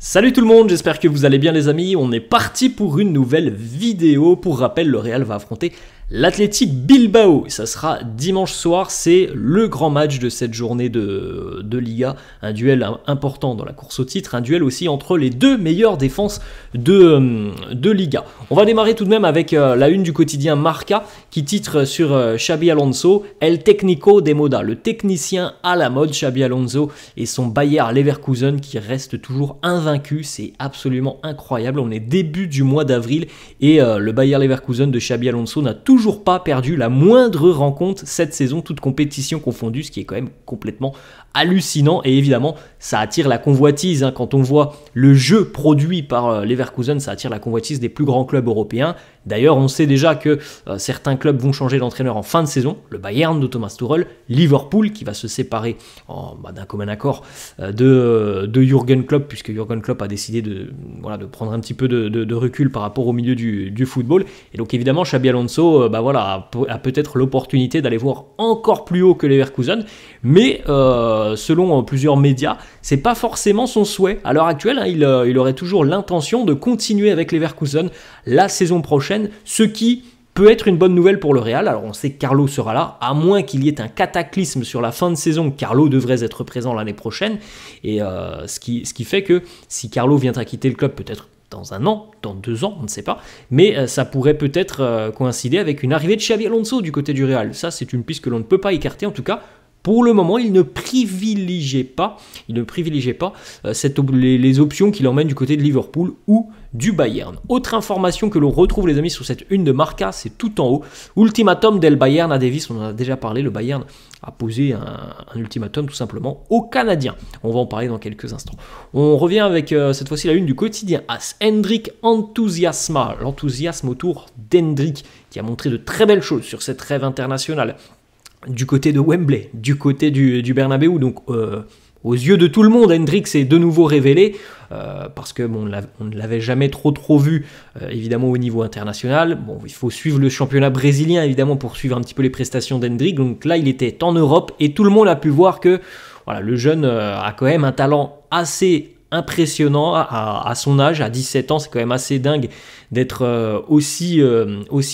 Salut tout le monde, j'espère que vous allez bien les amis, on est parti pour une nouvelle vidéo. Pour rappel, le Real va affronter l'Athletic Bilbao, ça sera dimanche soir, c'est le grand match de cette journée de Liga, un duel important dans la course au titre, un duel aussi entre les deux meilleures défenses de Liga. On va démarrer tout de même avec la une du quotidien Marca qui titre sur Xabi Alonso, El Técnico de Moda, le technicien à la mode. Xabi Alonso et son Bayer Leverkusen qui reste toujours invaincu, c'est absolument incroyable. On est début du mois d'avril et le Bayer Leverkusen de Xabi Alonso n'a toujours pas perdu la moindre rencontre cette saison, toute compétition confondue, ce qui est quand même complètement hallucinant. Et évidemment, ça attire la convoitise, hein. Quand on voit le jeu produit par Leverkusen, ça attire la convoitise des plus grands clubs européens. D'ailleurs, on sait déjà que certains clubs vont changer d'entraîneur en fin de saison. Le Bayern de Thomas Tuchel, Liverpool qui va se séparer d'un commun accord de Jürgen Klopp, puisque Jürgen Klopp a décidé de prendre un petit peu de recul par rapport au milieu du football. Et donc évidemment, Xabi Alonso a peut-être l'opportunité d'aller voir encore plus haut que Leverkusen, mais selon plusieurs médias, c'est pas forcément son souhait. À l'heure actuelle, hein, il aurait toujours l'intention de continuer avec Leverkusen la saison prochaine, ce qui peut être une bonne nouvelle pour le Real. Alors on sait que Carlo sera là, à moins qu'il y ait un cataclysme sur la fin de saison. Carlo devrait être présent l'année prochaine, et ce qui fait que si Carlo vient à quitter le club, peut-être dans un an, dans 2 ans, on ne sait pas, mais ça pourrait peut-être coïncider avec une arrivée de Xabi Alonso du côté du Real. Ça, c'est une piste que l'on ne peut pas écarter, en tout cas. Pour le moment, il ne privilégiait pas les options qui l'emmènent du côté de Liverpool ou du Bayern. Autre information que l'on retrouve, les amis, sur cette une de Marca, c'est tout en haut. Ultimatum del Bayern à Davis, on en a déjà parlé, le Bayern a posé un ultimatum tout simplement aux Canadiens. On va en parler dans quelques instants. On revient avec cette fois-ci la une du quotidien AS. Hendrik enthousiasma, l'enthousiasme autour d'Hendrik qui a montré de très belles choses sur cette trêve internationale. Du côté de Wembley, du côté du Bernabeu, donc aux yeux de tout le monde, Hendrik s'est de nouveau révélé, parce que on ne l'avait jamais trop vu, évidemment au niveau international. Bon, il faut suivre le championnat brésilien, évidemment, pour suivre un petit peu les prestations d'Hendrik. Donc là, il était en Europe, et tout le monde a pu voir que voilà, le jeune a quand même un talent assez impressionnant à son âge, à 17 ans, c'est quand même assez dingue d'être aussi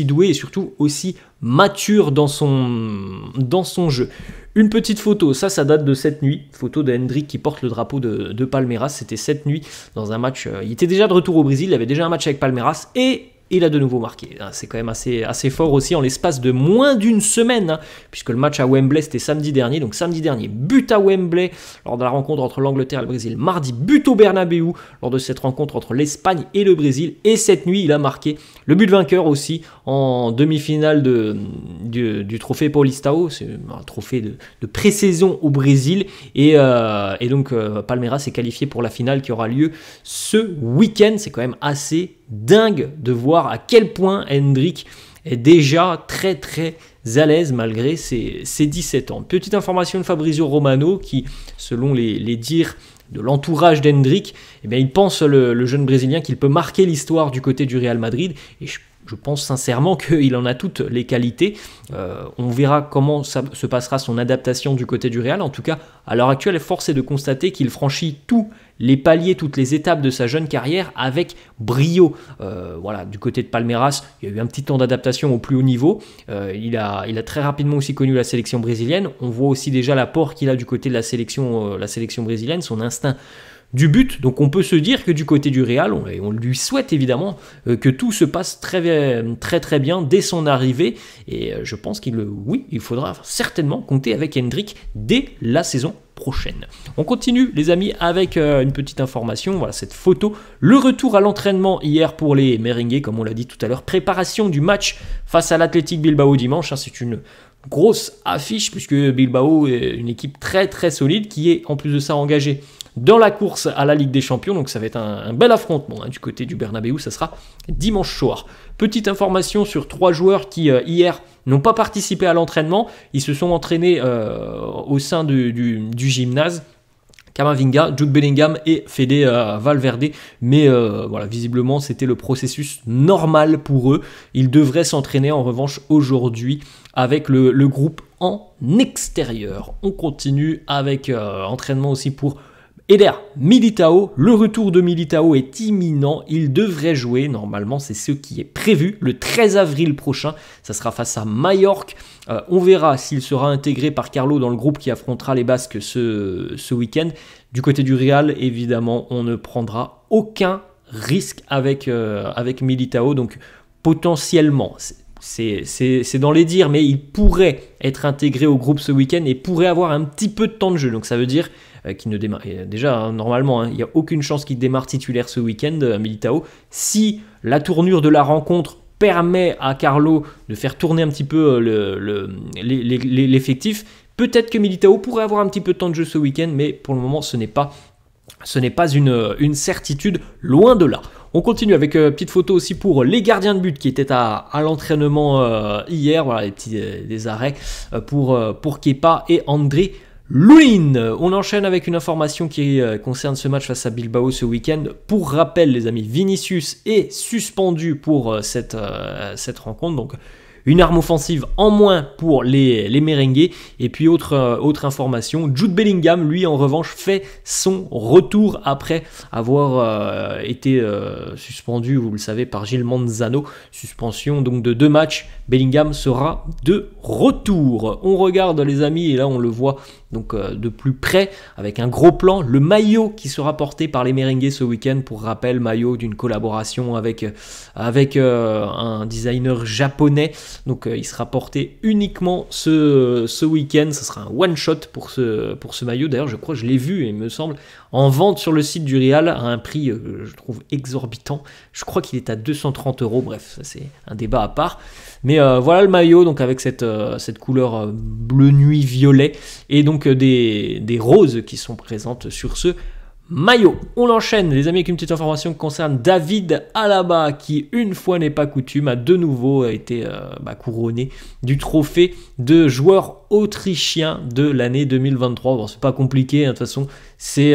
doué et surtout aussi mature dans son jeu. Une petite photo, ça date de cette nuit, photo de Hendrik qui porte le drapeau de Palmeiras, c'était cette nuit dans un match, il était déjà de retour au Brésil, il avait déjà un match avec Palmeiras et il a de nouveau marqué. C'est quand même assez fort aussi en l'espace de moins d'une semaine, hein, puisque le match à Wembley c'était samedi dernier. Donc samedi dernier, but à Wembley lors de la rencontre entre l'Angleterre et le Brésil. Mardi, but au Bernabeu lors de cette rencontre entre l'Espagne et le Brésil. Et cette nuit, il a marqué le but vainqueur aussi en demi-finale du trophée Paulistao. C'est un trophée de pré-saison au Brésil. Et donc Palmeiras est qualifié pour la finale qui aura lieu ce week-end. C'est quand même assez dingue de voir à quel point Hendrik est déjà très à l'aise malgré ses 17 ans. Petite information de Fabrizio Romano qui, selon les dires de l'entourage d'Hendrik, il pense, le jeune Brésilien, qu'il peut marquer l'histoire du côté du Real Madrid, et je pense sincèrement qu'il en a toutes les qualités. On verra comment ça se passera son adaptation du côté du Real. En tout cas, à l'heure actuelle, force est de constater qu'il franchit tous les paliers, toutes les étapes de sa jeune carrière avec brio. Du côté de Palmeiras, il y a eu un petit temps d'adaptation au plus haut niveau. Il a très rapidement aussi connu la sélection brésilienne. On voit aussi déjà l'apport qu'il a du côté de la sélection brésilienne, son instinct du but. Donc on peut se dire que du côté du Real, on lui souhaite évidemment que tout se passe très bien dès son arrivée, et je pense qu'il faudra certainement compter avec Hendrik dès la saison prochaine. On continue les amis avec une petite information, voilà cette photo, le retour à l'entraînement hier pour les merengues, comme on l'a dit tout à l'heure, préparation du match face à l'Athletic Bilbao dimanche, hein, c'est une grosse affiche puisque Bilbao est une équipe très solide qui est en plus de ça engagée dans la course à la Ligue des Champions, donc ça va être un bel affrontement, hein, du côté du Bernabeu, ça sera dimanche soir. Petite information sur 3 joueurs qui hier n'ont pas participé à l'entraînement, ils se sont entraînés au sein du gymnase. Camavinga, Jude Bellingham et Fede Valverde, mais visiblement c'était le processus normal pour eux. Ils devraient s'entraîner en revanche aujourd'hui avec le groupe en extérieur. On continue avec entraînement aussi pour Eder Militao, le retour de Militao est imminent, il devrait jouer, normalement c'est ce qui est prévu, le 13 avril prochain, ça sera face à Majorque. On verra s'il sera intégré par Carlo dans le groupe qui affrontera les Basques ce week-end. Du côté du Real, évidemment, on ne prendra aucun risque avec Militao, donc potentiellement, c'est dans les dires, mais il pourrait être intégré au groupe ce week-end et pourrait avoir un petit peu de temps de jeu, donc ça veut dire qui ne démarre déjà hein, normalement, il n'y a aucune chance qu'il démarre titulaire ce week-end, Militao. Si la tournure de la rencontre permet à Carlo de faire tourner un petit peu l'effectif, peut-être que Militao pourrait avoir un petit peu de temps de jeu ce week-end, mais pour le moment ce n'est pas une certitude, loin de là. On continue avec petite photo aussi pour les gardiens de but qui étaient à l'entraînement hier, voilà des arrêts pour Kepa et André Lunin. On enchaîne avec une information qui concerne ce match face à Bilbao ce week-end. Pour rappel les amis, Vinicius est suspendu pour cette rencontre, donc une arme offensive en moins pour les merengues. Et puis autre information, Jude Bellingham, lui en revanche, fait son retour après avoir été suspendu, vous le savez, par Gil Manzano. Suspension donc de 2 matchs. Bellingham sera de retour. On regarde les amis, et là on le voit donc de plus près avec un gros plan, le maillot qui sera porté par les merengues ce week-end. Pour rappel, maillot d'une collaboration avec un designer japonais. Donc il sera porté uniquement ce week-end. Ce sera un one shot pour ce maillot. D'ailleurs je crois que je l'ai vu, il me semble, en vente sur le site du Real à un prix je trouve exorbitant. Je crois qu'il est à 230 €. Bref, ça c'est un débat à part. Mais voilà le maillot, donc avec cette couleur bleu nuit violet, et donc des roses qui sont présentes sur ce maillot. On enchaîne les amis avec une petite information qui concerne David Alaba, qui une fois n'est pas coutume a de nouveau été couronné du trophée de joueur autrichien de l'année 2023. Bon, c'est pas compliqué, hein, de toute façon c'est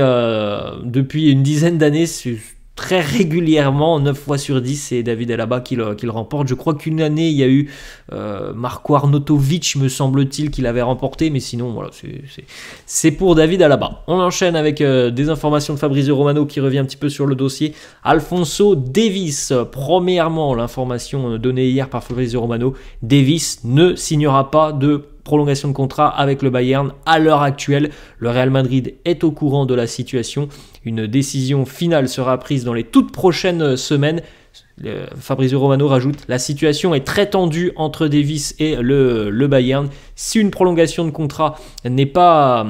depuis une dizaine d'années, très régulièrement, 9 fois sur 10, c'est David Alaba qui le remporte. Je crois qu'une année, il y a eu Marko Arnautovic, me semble-t-il, qui l'avait remporté, mais sinon, voilà, c'est pour David Alaba. On enchaîne avec des informations de Fabrizio Romano qui revient un petit peu sur le dossier Alphonso Davies. Premièrement, l'information donnée hier par Fabrizio Romano, Davies ne signera pas de prolongation de contrat avec le Bayern à l'heure actuelle. Le Real Madrid est au courant de la situation. Une décision finale sera prise dans les toutes prochaines semaines. Fabrizio Romano rajoute: la situation est très tendue entre Davies et le Bayern. Si une prolongation de contrat n'est pas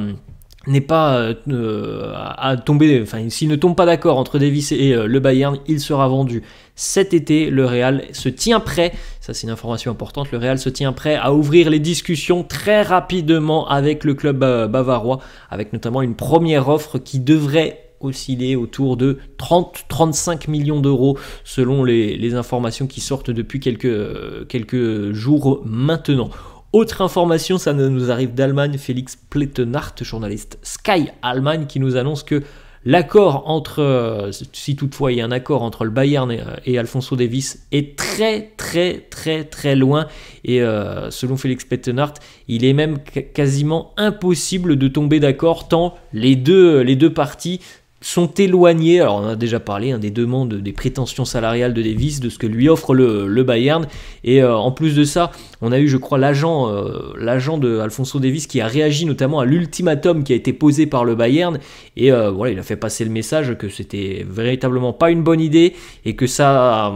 à tomber, enfin s'il ne tombe pas d'accord entre Davies et le Bayern, il sera vendu cet été. Le Real se tient prêt, ça c'est une information importante, le Real se tient prêt à ouvrir les discussions très rapidement avec le club bavarois, avec notamment une première offre qui devrait osciller autour de 30-35 millions d'euros selon les informations qui sortent depuis quelques jours maintenant. Autre information, ça nous arrive d'Allemagne, Félix Plettenhardt, journaliste Sky Allemagne, qui nous annonce que l'accord entre, si toutefois il y a un accord entre le Bayern et Alphonso Davies, est très loin. Et selon Félix Plettenhardt, il est même quasiment impossible de tomber d'accord tant les deux parties sont éloignés. Alors on a déjà parlé des demandes, des prétentions salariales de Davies, de ce que lui offre le Bayern, et en plus de ça, on a eu, je crois, l'agent de Alphonso Davies qui a réagi notamment à l'ultimatum qui a été posé par le Bayern, et voilà, il a fait passer le message que c'était véritablement pas une bonne idée, et que ça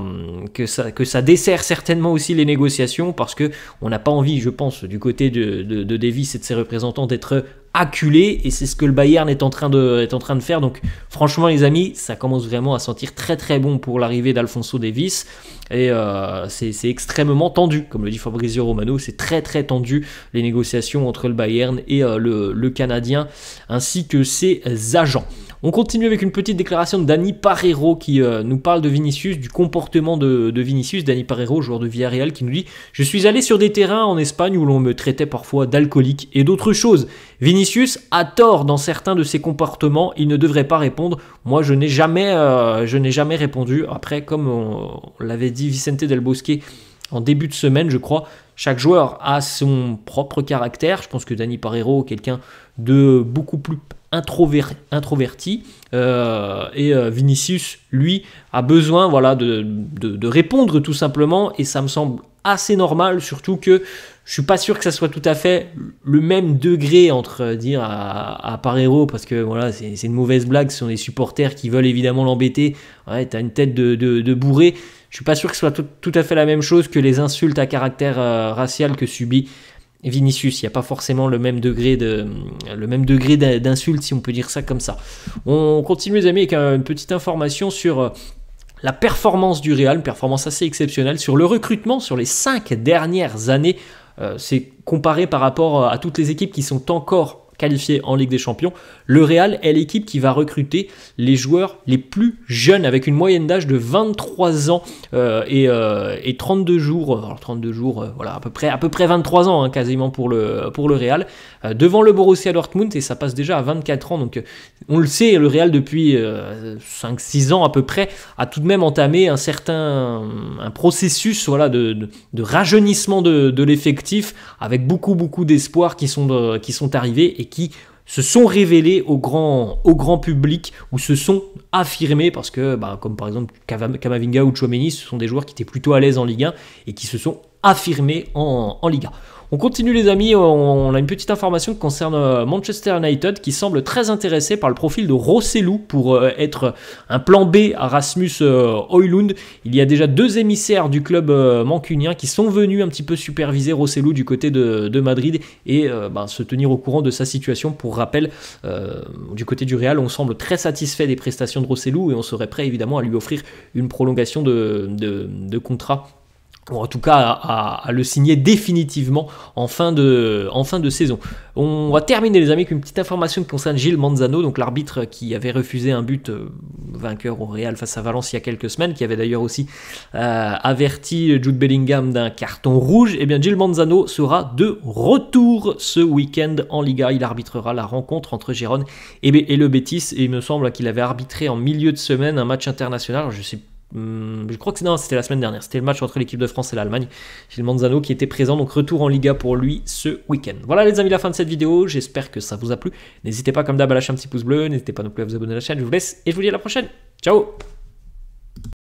dessert certainement aussi les négociations, parce que on n'a pas envie, je pense, du côté de Davies et de ses représentants, d'être acculé, et c'est ce que le Bayern est en train de faire. Donc franchement les amis, ça commence vraiment à sentir très bon pour l'arrivée d'Alphonso Davies, et c'est extrêmement tendu, comme le dit Fabrizio Romano, c'est très tendu les négociations entre le Bayern et le Canadien ainsi que ses agents. On continue avec une petite déclaration de Dani Parejo qui nous parle de Vinicius, du comportement de Vinicius. Dani Parejo, joueur de Villarreal, qui nous dit: je suis allé sur des terrains en Espagne où l'on me traitait parfois d'alcoolique et d'autres choses. Vinicius a tort dans certains de ses comportements, il ne devrait pas répondre. Moi je n'ai jamais répondu. Après, comme on l'avait dit Vicente Del Bosque en début de semaine, je crois, chaque joueur a son propre caractère. Je pense que Dani Parejo est quelqu'un de beaucoup plus introverti et Vinicius, lui, a besoin voilà, de répondre tout simplement, et ça me semble assez normal, surtout que je suis pas sûr que ça soit tout à fait le même degré entre dire à Parreiro, parce que voilà, c'est une mauvaise blague, ce sont des supporters qui veulent évidemment l'embêter, ouais, t'as une tête de bourré. Je suis pas sûr que ce soit tout à fait la même chose que les insultes à caractère racial que subit Vinicius. Il n'y a pas forcément le même degré d'insulte, si on peut dire ça comme ça. On continue les amis avec une petite information sur la performance du Real, une performance assez exceptionnelle sur le recrutement sur les 5 dernières années. C'est comparé par rapport à toutes les équipes qui sont encore qualifiées en Ligue des Champions. Le Real est l'équipe qui va recruter les joueurs les plus jeunes, avec une moyenne d'âge de 23 ans et 32 jours. Alors 32 jours, voilà, à peu près 23 ans, hein, quasiment pour le Real. Devant le Borussia Dortmund, et ça passe déjà à 24 ans. Donc on le sait, le Real depuis 5-6 ans à peu près a tout de même entamé un processus voilà, de rajeunissement de l'effectif, avec beaucoup d'espoirs qui sont arrivés et qui se sont révélés au grand public, ou se sont affirmés, parce que comme par exemple Camavinga ou Tchouaméni, ce sont des joueurs qui étaient plutôt à l'aise en Ligue 1 et qui se sont affirmés en Liga. On continue les amis, on a une petite information qui concerne Manchester United, qui semble très intéressé par le profil de Rossellou pour être un plan B à Rasmus Højlund. Il y a déjà 2 émissaires du club mancunien qui sont venus un petit peu superviser Rossellou du côté de Madrid et se tenir au courant de sa situation. Pour rappel, du côté du Real, on semble très satisfait des prestations de Rossellou et on serait prêt évidemment à lui offrir une prolongation de contrat, ou en tout cas à le signer définitivement en fin de saison. On va terminer les amis avec une petite information qui concerne Gil Manzano, donc l'arbitre qui avait refusé un but vainqueur au Real face à Valence il y a quelques semaines, qui avait d'ailleurs aussi averti Jude Bellingham d'un carton rouge. Et bien Gil Manzano sera de retour ce week-end en Liga. Il arbitrera la rencontre entre Gérone et le Betis, et il me semble qu'il avait arbitré en milieu de semaine un match international. Alors, je crois que c'était la semaine dernière, c'était le match entre l'équipe de France et l'Allemagne. Gil Manzano qui était présent, donc retour en Liga pour lui ce week-end. Voilà les amis, la fin de cette vidéo, j'espère que ça vous a plu. N'hésitez pas comme d'hab à lâcher un petit pouce bleu, n'hésitez pas non plus à vous abonner à la chaîne, je vous laisse et je vous dis à la prochaine. Ciao.